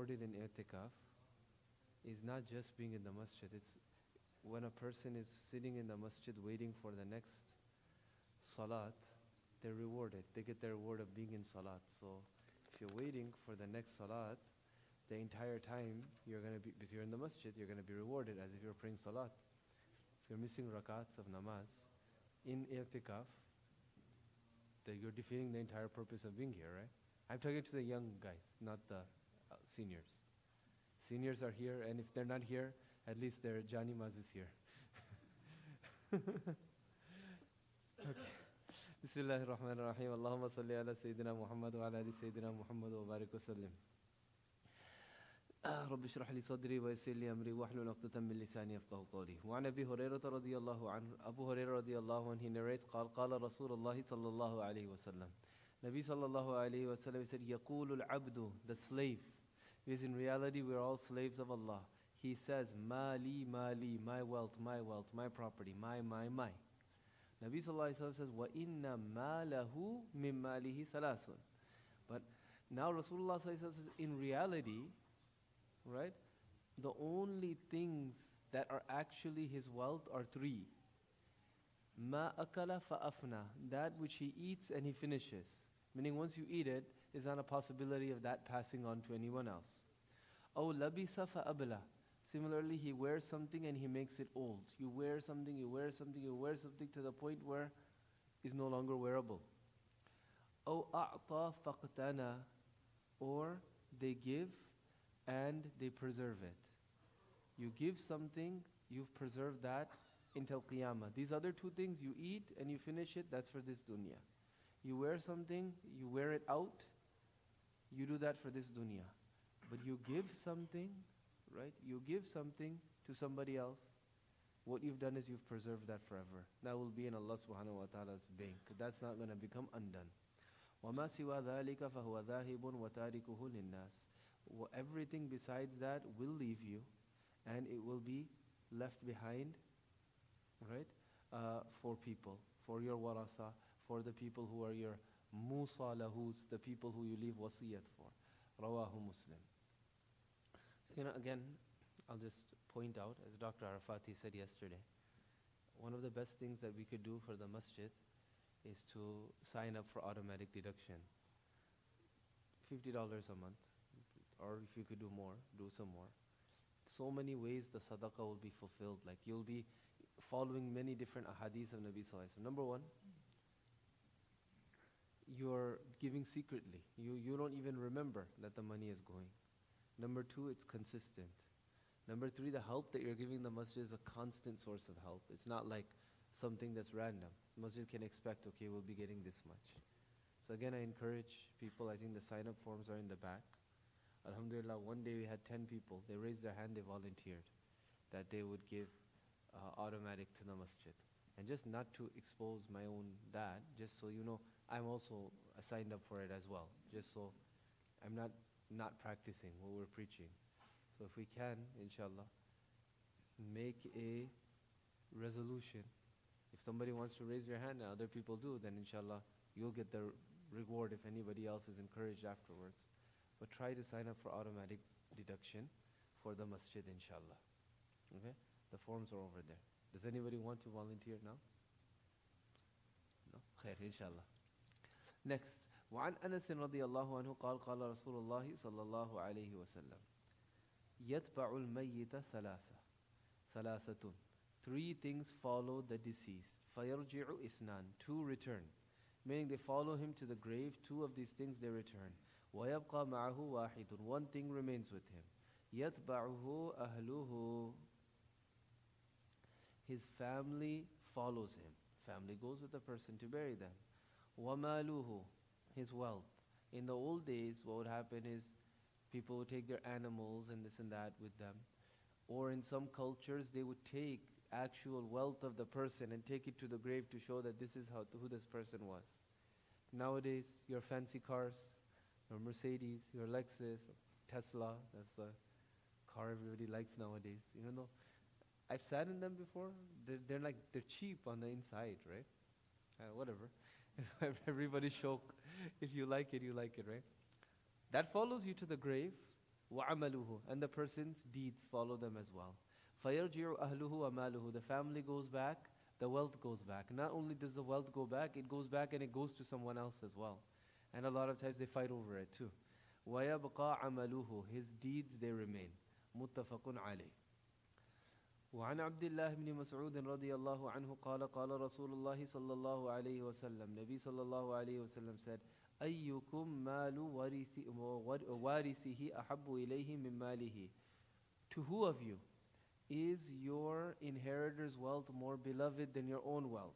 reported in i'tikaf is not just being in the masjid. It's when a person is sitting in the masjid waiting for the next salat, they're rewarded. They get the reward of being in salat. So if you're waiting for the next salat, the entire time you're going to be, because you're in the masjid, you're going to be rewarded as if you're praying salat. If you're missing rakats of namaz in i'tikaf, that you're defeating the entire purpose of being here, right? I'm talking to the young guys, not the seniors. Seniors are here, and if they're not here, at least their Jani Maz is here. Okay. Bismillahir Rahmanir Rahim. Allahumma salli ala Sayyidina Muhammad wa ala ali Sayyidina Muhammad wa barik wa sallim. رب اشرح لي صدري ويسر لي أمري واحلل عقدة من لساني يفقهوا قولي. وعن أبي هريرة رضي الله عنه, Abu Hurairah رضي الله عنه, he narrates, قال رسول الله صلى الله عليه وسلم. Nabi sallallahu alayhi wa sallam said, يقول العبد, the slave, because in reality we are all slaves of Allah. He says, Mali, Mali, my wealth, my property, my. Nabi sallallahu alayhi wa sallam says, وَإِنَّ مَالَهُ مِن مَالِهِ ثَلَاثٌ. But now Rasulullah sallallahu alayhi wa sallam says, in reality, right, the only things that are actually his wealth are three. مَا أَكَلَ فَأَفْنَى, that which he eats and he finishes. Meaning once you eat it, there's not a possibility of that passing on to anyone else. أَوْ لَبِسَ فَأَبْلَى, similarly he wears something and he makes it old. You wear something to the point where it's no longer wearable. أَوْ أَعْطَى فَقْتَنَى, or they give and they preserve it. You give something, you've preserved that until Qiyamah. These other two things, you eat and you finish it, that's for this dunya. You wear something, you wear it out, you do that for this dunya. But you give something, right? You give something to somebody else, what you've done is you've preserved that forever. That will be in Allah subhanahu wa ta'ala's bank. That's not going to become undone. وَمَا سِوَى ذَلِكَ فَهُوَ ذَاهِبٌ وَتَارِكُهُ لِلنَّاسِ. Everything besides that will leave you, and it will be left behind, right? For people, for your warasa, for the people who are your musa lahus, the people who you leave wasiyat for. Rawahu Muslim. Again, I'll just point out, as Dr. Arafati said yesterday, one of the best things that we could do for the masjid is to sign up for automatic deduction. $50 a month, or if you could do more, do some more. So many ways the sadaqah will be fulfilled. Like you'll be following many different ahadith of Nabi Sallallahu Alaihi Wasallam. Number one, you're giving secretly. You don't even remember that the money is going. Number two, it's consistent. Number three, the help that you're giving the masjid is a constant source of help. It's not like something that's random. The masjid can expect, okay, we'll be getting this much. So again, I encourage people, I think the sign-up forms are in the back. Alhamdulillah, one day we had 10 people. They raised their hand, they volunteered that they would give automatic to the masjid. And just not to expose my own dad, just so you know, I'm also signed up for it as well. Just so I'm not practicing what we're preaching. So if we can, inshallah, make a resolution. If somebody wants to raise their hand and other people do, then inshallah, you'll get the reward if anybody else is encouraged afterwards. But try to sign up for automatic deduction for the masjid, inshallah. Okay? The forms are over there. Does anybody want to volunteer now? No? Khair, inshallah. Next. وعن أنس رضي الله عنه قال قال رسول الله صلى الله عليه وسلم يتبع الميت ثلاثة. Three things follow the deceased. فيرجع إثنان. Two return. Meaning they follow him to the grave. Two of these things they return. ويبقى معه واحد. One thing remains with him. يتبعه أهله. His family follows him. Family goes with the person to bury them. وماله. His wealth. In the old days, what would happen is people would take their animals and this and that with them. Or in some cultures, they would take actual wealth of the person and take it to the grave to show that this is who this person was. Nowadays, your fancy cars, your Mercedes, your Lexus, Tesla, that's the car everybody likes nowadays. Even though I've sat in them before, they're cheap on the inside, right? Whatever. Everybody show, if you like it, right? That follows you to the grave, وَعَمَلُهُ, and the person's deeds follow them as well. فَيَرْجِعُ أَهْلُهُ وَمَالُهُ, the family goes back, the wealth goes back. Not only does the wealth go back, it goes back and it goes to someone else as well. And a lot of times they fight over it too. وَيَبْقَى عَمَلُهُ, his deeds they remain. مُتَّفَقٌ عَلَيْهِ. وعن عبد الله بن مسعود رضي الله عنه قال قال رسول الله صلى الله عليه وسلم, Nabi صلى الله عليه وسلم said, أيكم مال وارثه أحب إليه من ماله. To who of you is your inheritor's wealth more beloved than your own wealth?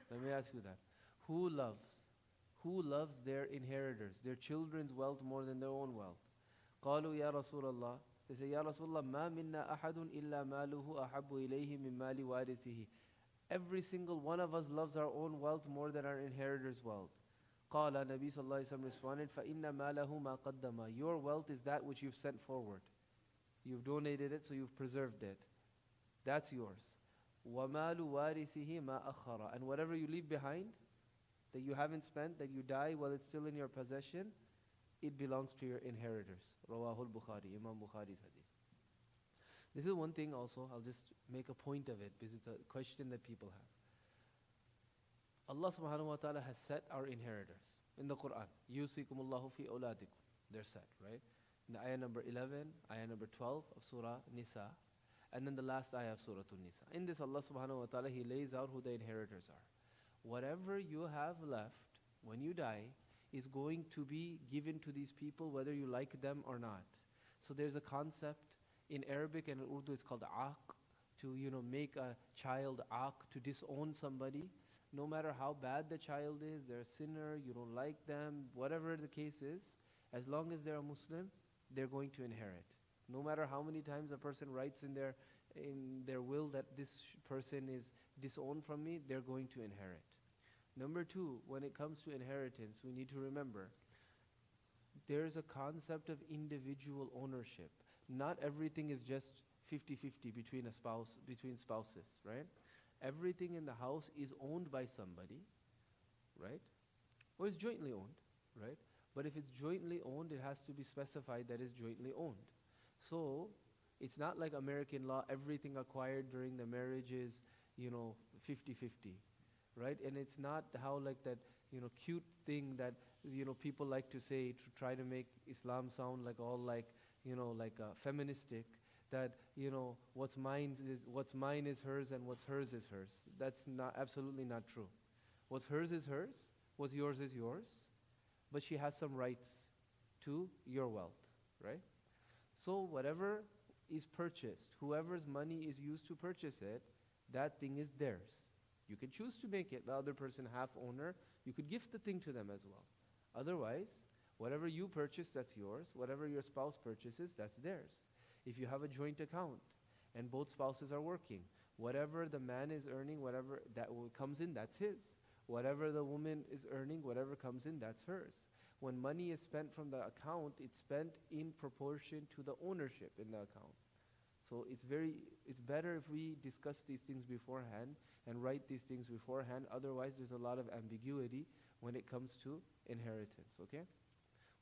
Let me ask you that. Who loves their inheritors, their children's wealth more than their own wealth? قالوا يا رسول الله, they say, يا رسول الله ما منا أحد إلا ماله أحب إليه من مال وارثه. Every single one of us loves our own wealth more than our inheritor's wealth. قال Nabi صلى الله عليه وسلم responded, فإن ماله ما قدم. Your wealth is that which you've sent forward. You've donated it, so you've preserved it. That's yours. وَمَالُ وَارِثِهِ مَا أَخَّرَ. And whatever you leave behind, that you haven't spent, that you die while it's still in your possession, it belongs to your inheritors. Rawahul Bukhari, Imam Bukhari's hadith. This is one thing also, I'll just make a point of it because it's a question that people have. Allah subhanahu wa ta'ala has set our inheritors in the Quran. Yusikumullahu fi awladikum. They're set, right? In the ayah number 11, ayah number 12 of Surah Nisa, and then the last ayah of Surah Nisa. In this, Allah subhanahu wa ta'ala, He lays out who the inheritors are. Whatever you have left when you die is going to be given to these people whether you like them or not. So there's a concept in Arabic and in Urdu, it's called aq, to make a child aq, to disown somebody. No matter how bad the child is, they're a sinner, you don't like them, whatever the case is, as long as they're a Muslim, they're going to inherit. No matter how many times a person writes in their will that this person is disowned from me, they're going to inherit. Number two, when it comes to inheritance, we need to remember there's a concept of individual ownership. Not everything is just 50-50 between spouses, right? Everything in the house is owned by somebody, right? Or it's jointly owned, right? But if it's jointly owned, it has to be specified that it's jointly owned. So it's not like American law, everything acquired during the marriage is, 50-50, right? And it's not how like that, cute thing that, people like to say to try to make Islam sound like all like, feministic, that, what's mine is hers and what's hers is hers. That's absolutely not true. What's hers is hers, what's yours is yours, but she has some rights to your wealth, right? So whatever is purchased, whoever's money is used to purchase it, that thing is theirs. You can choose to make it the other person half owner. You could gift the thing to them as well. Otherwise, whatever you purchase, that's yours. Whatever your spouse purchases, that's theirs. If you have a joint account and both spouses are working, whatever the man is earning, whatever that comes in, that's his. Whatever the woman is earning, whatever comes in, that's hers. When money is spent from the account, it's spent in proportion to the ownership in the account. So it's better if we discuss these things beforehand and write these things beforehand. Otherwise, there's a lot of ambiguity when it comes to inheritance, okay?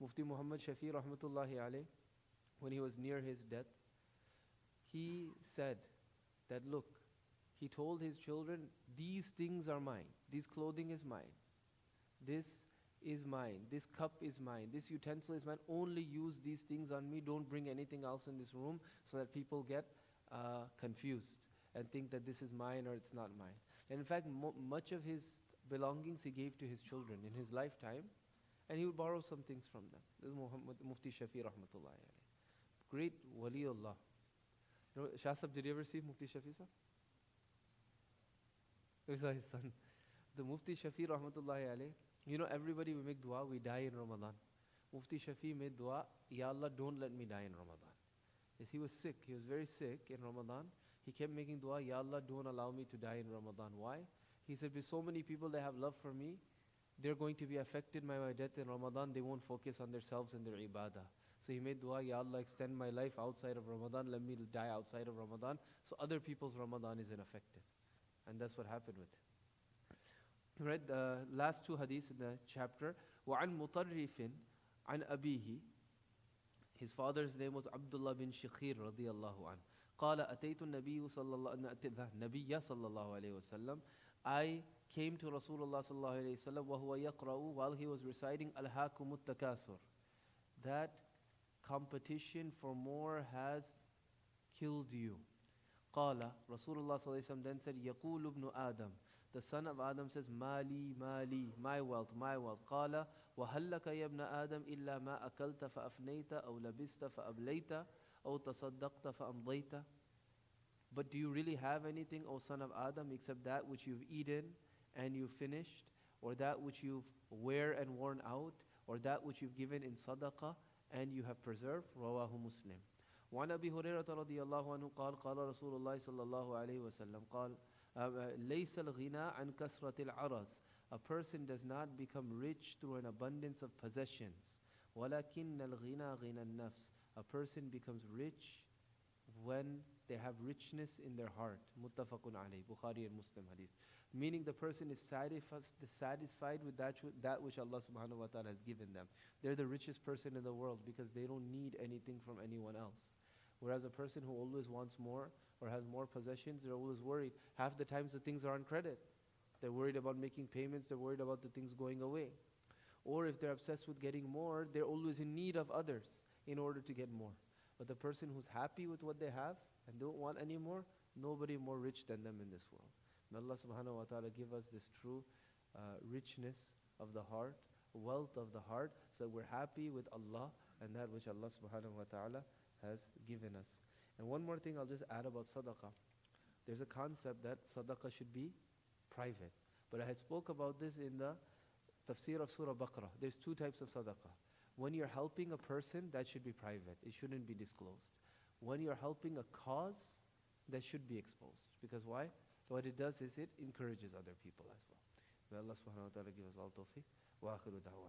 Mufti Muhammad Shafi rahmatullahi alayh, when he was near his death, he said that, look, he told his children, these things are mine. This clothing is mine. This is mine. This cup is mine. This utensil is mine. Only use these things on me. Don't bring anything else in this room so that people get confused and think that this is mine or it's not mine. And in fact, much of his belongings he gave to his children in his lifetime, and he would borrow some things from them. This is Mufti Shafi rahmatullahi alayhi. Great waliullah. Shah Sahib, did you ever see Mufti Shafi sir? He saw his son. The Mufti Shafi rahmatullahi alayhi, everybody we make dua, we die in Ramadan. Mufti Shafi made dua, Ya Allah, don't let me die in Ramadan. Yes, he was sick. He was very sick in Ramadan. He kept making dua, Ya Allah, don't allow me to die in Ramadan. Why? He said, with so many people that have love for me, they're going to be affected by my death in Ramadan. They won't focus on themselves and their ibadah. So he made dua, Ya Allah, extend my life outside of Ramadan. Let me die outside of Ramadan so other people's Ramadan isn't affected. And that's what happened with him. Right, the last two hadiths in the chapter. وَعَنْ مُطَرِّفٍ عَنْ أَبِيهِ. His father's name was Abdullah bin Shikhir radiyallahu an. قال أتيت النبي صلى الله النبي صلى الله عليه وسلم. I came to Rasulullah صلى الله عليه وسلم وهو يقرأ, while he was reciting ألهاكم التكاثر, that competition for more has killed you. قال Rasulullah صلى الله عليه وسلم then said يقول ابن آدم, the son of Adam says مالي مالي, my wealth my wealth. قال وهل لك يا ابن آدم إلا ما أكلت فأفنيت أو لبست فأبليت أو تصدقت فأمضيت. But do you really have anything, O son of Adam, except that which you've eaten and you've finished, or that which you've wear and worn out, or that which you've given in sadaqah and you have preserved? رواه مسلم. وعن أبي هريرة رضي الله عنه قال قال رسول الله صلى الله عليه وسلم قال ليس الغنى عن كثرة العرض. A person does not become rich through an abundance of possessions. ولكن الغنى غنى النفس. A person becomes rich when they have richness in their heart. Muttafaqun alayh, Bukhari and Muslim hadith. Meaning the person is satisfied with that which Allah subhanahu wa ta'ala has given them. They're the richest person in the world because they don't need anything from anyone else. Whereas a person who always wants more or has more possessions, they're always worried. Half the times the things are on credit. They're worried about making payments, they're worried about the things going away. Or if they're obsessed with getting more, they're always in need of others in order to get more. But the person who's happy with what they have and don't want any more, nobody more rich than them in this world. May Allah subhanahu wa ta'ala give us this true richness of the heart, wealth of the heart, so that we're happy with Allah and that which Allah subhanahu wa ta'ala has given us. And one more thing I'll just add about sadaqah. There's a concept that sadaqah should be private. But I had spoke about this in the tafsir of Surah Baqarah. There's two types of sadaqah. When you're helping a person, that should be private. It shouldn't be disclosed. When you're helping a cause, that should be exposed. Because why? What it does is it encourages other people as well. May Allah subhanahu wa ta'ala give us all tawfiq. Wa akhiru da'wana.